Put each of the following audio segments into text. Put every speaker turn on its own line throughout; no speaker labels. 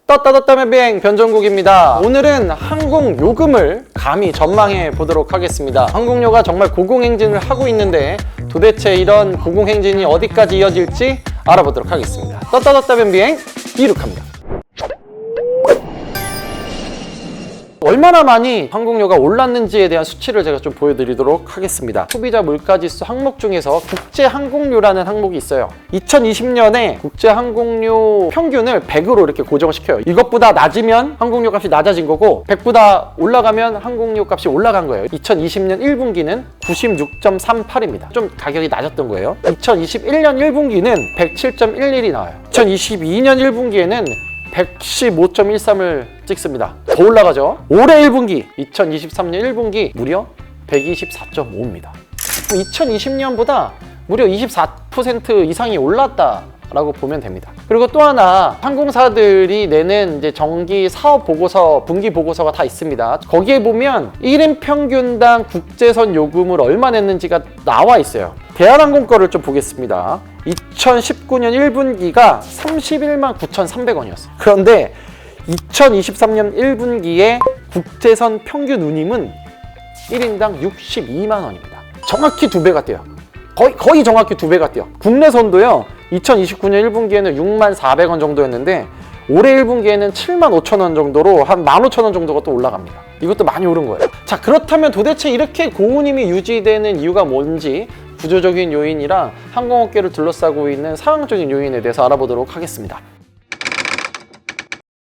떴다면 비행 변종국입니다. 오늘은 항공 요금을 감히 전망해 보도록 하겠습니다. 항공료가 정말 고공행진을 하고 있는데 도대체 이런 고공행진이 어디까지 이어질지 알아보도록 하겠습니다. 떴다면 비행 이륙합니다. 얼마나 많이 항공료가 올랐는지에 대한 수치를 제가 좀 보여드리도록 하겠습니다. 소비자 물가지수 항목 중에서 국제항공료라는 항목이 있어요. 2020년에 국제항공료 평균을 100으로 이렇게 고정시켜요. 이것보다 낮으면 항공료 값이 낮아진 거고 100보다 올라가면 항공료 값이 올라간 거예요. 2020년 1분기는 96.38입니다. 좀 가격이 낮았던 거예요. 2021년 1분기는 107.11이 나와요. 2022년 1분기에는 115.13을 찍습니다. 더 올라가죠. 올해 1분기 2023년 1분기 무려 124.5입니다 2020년보다 무려 24% 이상이 올랐다 라고 보면 됩니다. 그리고 또 하나, 항공사들이 내는 이제 정기 사업 보고서, 분기 보고서가 다 있습니다. 거기에 보면 1인 평균당 국제선 요금을 얼마 냈는지가 나와 있어요. 대한항공 거를 좀 보겠습니다. 2019년 1분기가 31만 9,300원이었어요. 그런데 2023년 1분기에 국제선 평균 운임은 1인당 62만 원입니다. 정확히 2배가 뛰어요. 거의 정확히 2배가 뛰어. 국내선도요, 2029년 1분기에는 6만 400원 정도였는데 올해 1분기에는 7만 5천 원 정도로 한 15,000원 정도가 또 올라갑니다. 이것도 많이 오른 거예요. 자, 그렇다면 도대체 이렇게 고운임이 유지되는 이유가 뭔지 구조적인 요인이랑 항공업계를 둘러싸고 있는 상황적인 요인에 대해서 알아보도록 하겠습니다.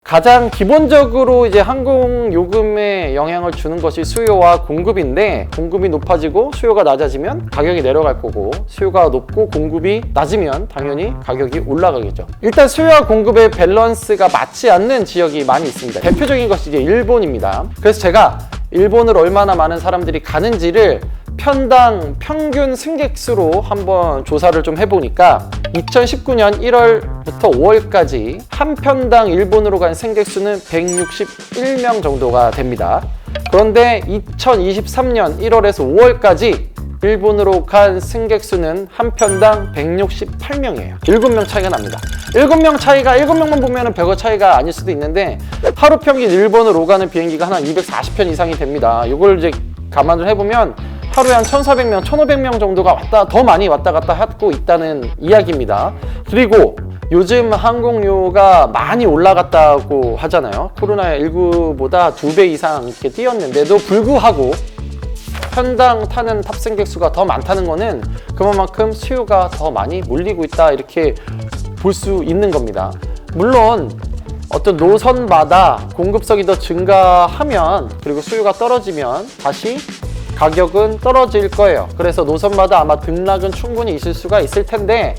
가장 기본적으로 이제 항공 요금에 영향을 주는 것이 수요와 공급인데, 공급이 높아지고 수요가 낮아지면 가격이 내려갈 거고, 수요가 높고 공급이 낮으면 당연히 가격이 올라가겠죠. 일단 수요와 공급의 밸런스가 맞지 않는 지역이 많이 있습니다. 대표적인 것이 이제 일본입니다. 그래서 제가 일본을 얼마나 많은 사람들이 가는지를 편당 평균 승객수로 한번 조사를 좀 해보니까 2019년 1월부터 5월까지 한 편당 일본으로 간 승객수는 161명 정도가 됩니다. 그런데 2023년 1월에서 5월까지 일본으로 간 승객수는 한 편당 168명이에요. 7명 차이가 납니다. 7명만 보면 별거 차이가 아닐 수도 있는데, 하루 평균 일본으로 가는 비행기가 한 240편 이상이 됩니다. 이걸 이제 감안을 해보면 하루에 한 1,400명, 1,500명 정도가 더 많이 왔다 갔다 하고 있다는 이야기입니다. 그리고 요즘 항공료가 많이 올라갔다고 하잖아요. 코로나19보다 2배 이상 이렇게 뛰었는데도 불구하고 편당 타는 탑승객 수가 더 많다는 거는 그만큼 수요가 더 많이 몰리고 있다, 이렇게 볼 수 있는 겁니다. 물론 어떤 노선마다 공급석이 더 증가하면, 그리고 수요가 떨어지면 다시 가격은 떨어질 거예요. 그래서 노선마다 아마 등락은 충분히 있을 수가 있을 텐데,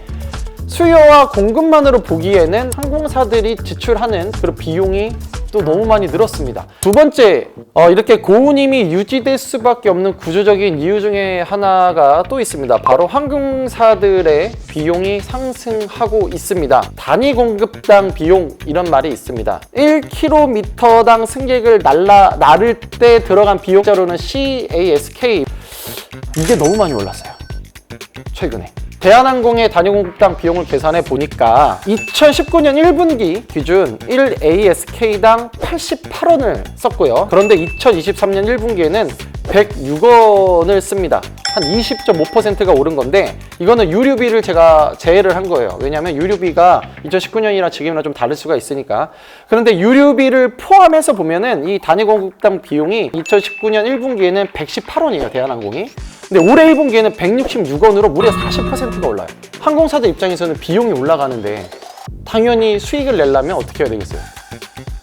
수요와 공급만으로 보기에는 항공사들이 지출하는 그런 비용이 또 너무 많이 늘었습니다. 두 번째, 이렇게 고운임이 유지될 수밖에 없는 구조적인 이유 중에 하나가 또 있습니다. 바로 항공사들의 비용이 상승하고 있습니다. 단위 공급당 비용, 이런 말이 있습니다. 1km당 승객을 나를 때 들어간 비용자로는 CASK, 이게 너무 많이 올랐어요, 최근에. 대한항공의 단위 공급당 비용을 계산해 보니까 2019년 1분기 기준 1ASK당 88원을 썼고요. 그런데 2023년 1분기에는 106원을 씁니다. 한 20.5%가 오른 건데, 이거는 유류비를 제가 제외를 한 거예요. 왜냐하면 유류비가 2019년이랑 지금이랑 좀 다를 수가 있으니까. 그런데 유류비를 포함해서 보면은 이 단위 공급당 비용이 2019년 1분기에는 118원이에요, 대한항공이. 근데 올해 1분기에는 166원으로 무려 40%가 올라요. 항공사들 입장에서는 비용이 올라가는데 당연히 수익을 내려면 어떻게 해야 되겠어요?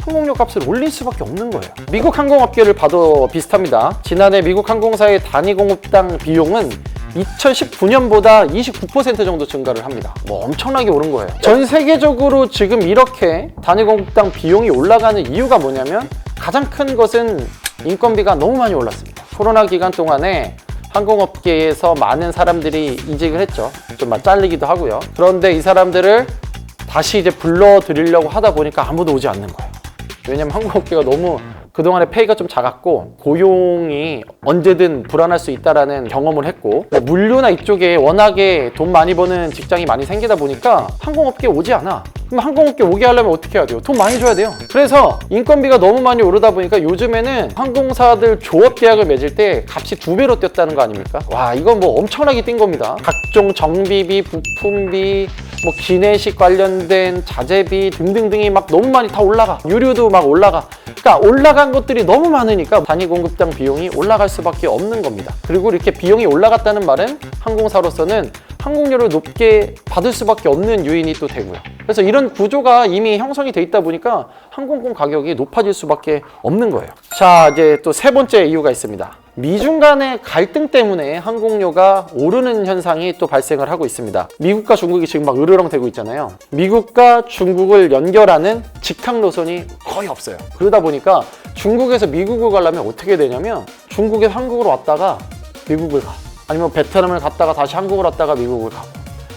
항공료 값을 올릴 수밖에 없는 거예요. 미국 항공업계를 봐도 비슷합니다. 지난해 미국 항공사의 단위 공급당 비용은 2019년보다 29% 정도 증가를 합니다. 엄청나게 오른 거예요. 전 세계적으로 지금 이렇게 단위 공급당 비용이 올라가는 이유가 뭐냐면, 가장 큰 것은 인건비가 너무 많이 올랐습니다. 코로나 기간 동안에 항공업계에서 많은 사람들이 이직을 했죠. 좀 잘리기도 하고요. 그런데 이 사람들을 다시 이제 불러들이려고 하다 보니까 아무도 오지 않는 거예요. 왜냐면 항공업계가 너무 그동안에 페이가 좀 작았고 고용이 언제든 불안할 수 있다라는 경험을 했고, 물류나 이쪽에 워낙에 돈 많이 버는 직장이 많이 생기다 보니까 항공업계에 오지 않아. 그럼 항공업계 오게 하려면 어떻게 해야 돼요? 돈 많이 줘야 돼요. 그래서 인건비가 너무 많이 오르다 보니까 요즘에는 항공사들 조업계약을 맺을 때 값이 2배로 뛰었다는 거 아닙니까? 와, 이건 뭐 엄청나게 뛴 겁니다. 각종 정비비, 부품비, 뭐 기내식 관련된 자재비 등등등이 막 너무 많이 다 올라가. 유류도 막 올라가. 그러니까 올라간 것들이 너무 많으니까 단위 공급당 비용이 올라갈 수밖에 없는 겁니다. 그리고 이렇게 비용이 올라갔다는 말은 항공사로서는 항공료를 높게 받을 수밖에 없는 요인이 또 되고요. 그래서 이런 구조가 이미 형성이 돼 있다 보니까 항공권 가격이 높아질 수밖에 없는 거예요. 자, 이제 또 세 번째 이유가 있습니다. 미중 간의 갈등 때문에 항공료가 오르는 현상이 또 발생을 하고 있습니다. 미국과 중국이 지금 막 으르렁대고 있잖아요. 미국과 중국을 연결하는 직항 노선이 거의 없어요. 그러다 보니까 중국에서 미국을 가려면 어떻게 되냐면 중국에서 한국으로 왔다가 미국을 가. 아니면 베트남을 갔다가 다시 한국을 왔다가 미국을 가고.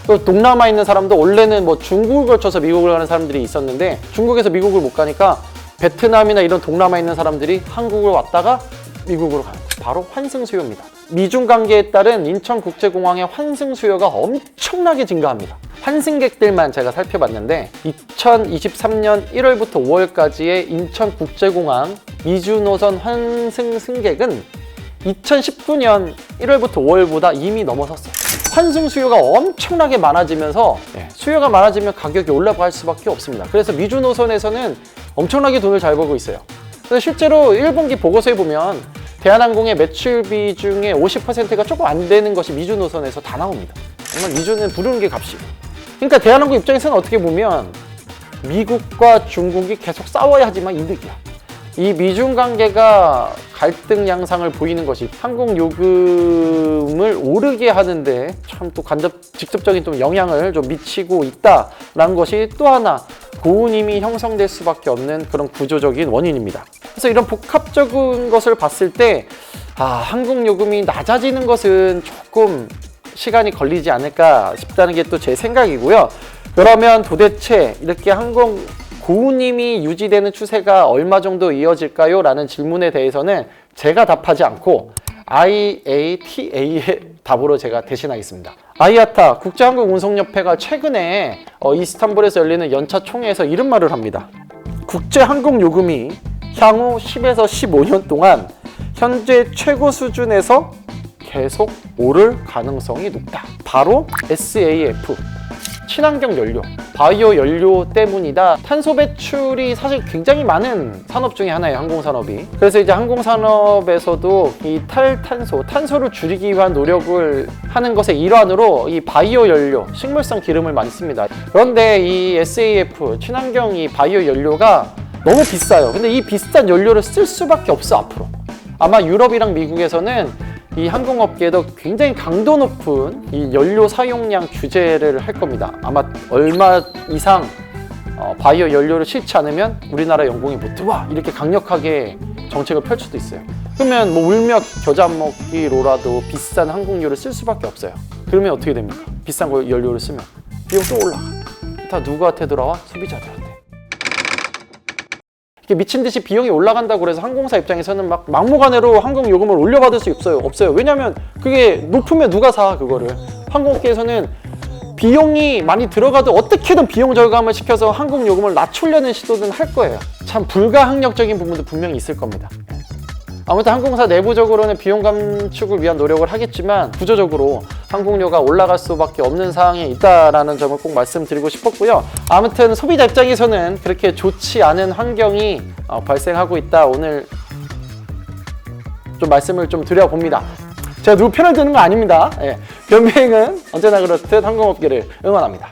그리고 동남아에 있는 사람도 원래는 뭐 중국을 거쳐서 미국을 가는 사람들이 있었는데 중국에서 미국을 못 가니까 베트남이나 이런 동남아에 있는 사람들이 한국을 왔다가 미국으로 가는 거예요. 바로 환승 수요입니다. 미중 관계에 따른 인천국제공항의 환승 수요가 엄청나게 증가합니다. 환승객들만 제가 살펴봤는데 2023년 1월부터 5월까지의 인천국제공항 미주 노선 환승 승객은 2019년 1월부터 5월보다 이미 넘어섰어요. 환승 수요가 엄청나게 많아지면서 수요가 많아지면 가격이 올라갈 수밖에 없습니다. 그래서 미주 노선에서는 엄청나게 돈을 잘 벌고 있어요. 그래서 실제로 1분기 보고서에 보면 대한항공의 매출비 중에 50%가 조금 안 되는 것이 미주 노선에서 다 나옵니다. 정말 미주는 부르는 게 값이고. 그러니까 대한항공 입장에서는 어떻게 보면 미국과 중국이 계속 싸워야 하지만 이득이야. 이 미중 관계가 갈등 양상을 보이는 것이 항공 요금을 오르게 하는데 참 또 직접적인 좀 영향을 좀 미치고 있다라는 것이 또 하나 고운임이 형성될 수밖에 없는 그런 구조적인 원인입니다. 그래서 이런 복합적인 것을 봤을 때 항공 요금이 낮아지는 것은 조금 시간이 걸리지 않을까 싶다는 게 또 제 생각이고요. 그러면 도대체 이렇게 항공 고운임이 유지되는 추세가 얼마 정도 이어질까요? 라는 질문에 대해서는 제가 답하지 않고 IATA의 답으로 제가 대신하겠습니다. IATA 국제항공운송협회가 최근에 이스탄불에서 열리는 연차 총회에서 이런 말을 합니다. 국제항공요금이 향후 10에서 15년 동안 현재 최고 수준에서 계속 오를 가능성이 높다. 바로 SAF, 친환경 연료, 바이오 연료 때문이다. 탄소 배출이 사실 굉장히 많은 산업 중에 하나예요, 항공산업이. 그래서 이제 항공산업에서도 이 탄소를 줄이기 위한 노력을 하는 것의 일환으로 이 바이오 연료, 식물성 기름을 많이 씁니다. 그런데 이 SAF, 친환경 이 바이오 연료가 너무 비싸요. 근데 이 비싼 연료를 쓸 수밖에 없어, 앞으로. 아마 유럽이랑 미국에서는 이 항공업계에도 굉장히 강도 높은 이 연료 사용량 규제를 할 겁니다. 아마 얼마 이상 바이오 연료를 싣지 않으면 우리나라 연공이 못 들어와, 이렇게 강력하게 정책을 펼 수도 있어요. 그러면 뭐 울며 겨자 먹기로라도 비싼 항공료를 쓸 수밖에 없어요. 그러면 어떻게 됩니까? 비싼 연료를 쓰면 비용 또 올라가. 다 누구한테 돌아와? 소비자들한테. 이렇게 미친 듯이 비용이 올라간다고 그래서 항공사 입장에서는 막 막무가내로 항공 요금을 올려받을 수 없어요. 왜냐면 그게 높으면 누가 사, 그거를. 항공업계에서는 비용이 많이 들어가도 어떻게든 비용 절감을 시켜서 항공 요금을 낮추려는 시도는 할 거예요. 참 불가항력적인 부분도 분명히 있을 겁니다. 아무튼 항공사 내부적으로는 비용 감축을 위한 노력을 하겠지만 구조적으로 항공료가 올라갈 수밖에 없는 상황에 있다라는 점을 꼭 말씀드리고 싶었고요. 아무튼 소비자 입장에서는 그렇게 좋지 않은 환경이 발생하고 있다. 오늘 좀 말씀을 좀 드려봅니다. 제가 누구 편을 드는 거 아닙니다. 변비행은 언제나 그렇듯 항공업계를 응원합니다.